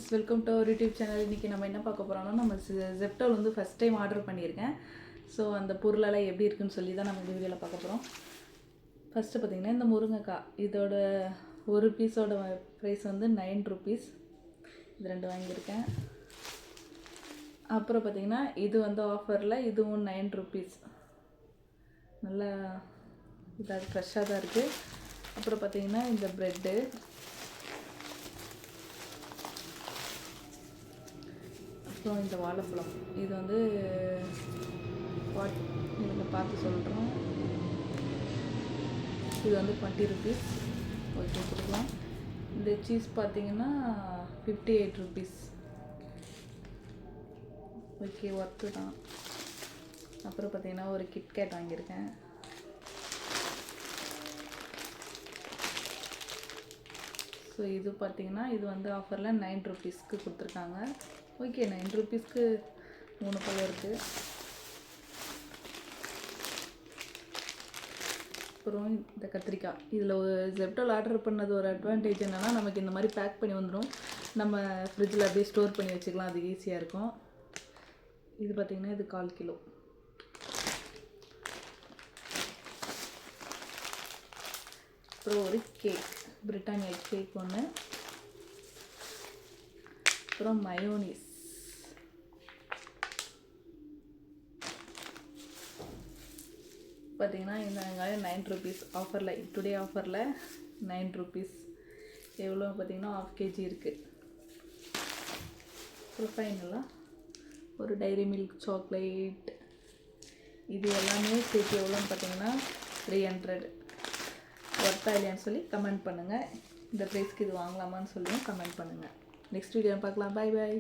Welcome to our YouTube channel. இன்றைக்கி நம்ம என்ன பார்க்க போகிறோம்னா, நம்ம ஜெப்டோவில் வந்து ஃபஸ்ட் டைம் ஆர்டர் பண்ணியிருக்கேன். ஸோ அந்த பொருளெல்லாம் எப்படி இருக்குன்னு சொல்லி தான் நம்ம இந்த வீடியோவில் பார்க்க போகிறோம். ஃபஸ்ட்டு பார்த்திங்கன்னா, இந்த முருங்கைக்காய் இதோட ஒரு பீஸோட ப்ரைஸ் வந்து 9 ருபீஸ். இது 2 வாங்கியிருக்கேன். அப்புறம் பார்த்திங்கன்னா, இது வந்து ஆஃபரில் இதுவும் 9 ருபீஸ். நல்லா இதாக ஃப்ரெஷ்ஷாக தான் இருக்குது. அப்புறம் பார்த்திங்கன்னா, இந்த ப்ரெட்டு, அப்புறம் இந்த வாழைப்பழம். இது வந்து இவங்க பார்த்து சொல்கிறோம். இது வந்து 20 ருபீஸ். ஓகே, கொடுக்கலாம். இந்த சீஸ் பார்த்திங்கன்னா 58 ருபீஸ். ஓகே, ஒர்த்து தான். அப்புறம் பார்த்திங்கன்னா ஒரு கிட்கேட் வாங்கியிருக்கேன். ஸோ இது பார்த்திங்கன்னா இது வந்து ஆஃபரில் 9 ருபீஸ்க்கு கொடுத்துருக்காங்க. ஓகே, 9 ருபீஸ்க்கு 3 பழம் இருக்குது. அப்புறம் இந்த கத்திரிக்காய். இதில் ஒரு ஜெப்டோவில் ஆர்டர் பண்ணது ஒரு அட்வான்டேஜ் என்னென்னா, நமக்கு இந்த மாதிரி பேக் பண்ணி வந்துடும். நம்ம ஃப்ரிட்ஜில் அப்படியே ஸ்டோர் பண்ணி வச்சுக்கலாம். அது ஈஸியாக இருக்கும். இது பார்த்திங்கன்னா இது 1/4 கிலோ. அப்புறம் ஒரு கேக், பிரிட்டானியா கேக் ஒன்று. அப்புறம் மயோனீஸ். பார்த்திங்கன்னா இந்த வெங்காயம் 9 ருபீஸ். ஆஃபரில் டுடே ஆஃபரில் 9 ருபீஸ். எவ்வளோ பார்த்திங்கன்னா 1/2 கேஜி இருக்குது. அப்புறம் ஃபைனலாக ஒரு டைரி மில்க் சாக்லேட். இது எல்லாமே சேர்த்து எவ்வளோன்னு பார்த்திங்கன்னா 300. ஒர்த்தா இல்லையான்னு சொல்லி கமெண்ட் பண்ணுங்கள். இந்த ப்ரைஸ்க்கு இது வாங்கலாமான்னு சொல்லியும் கமெண்ட் பண்ணுங்கள். நெக்ஸ்ட் வீடியோ பார்க்கலாம். பாய் பாய்.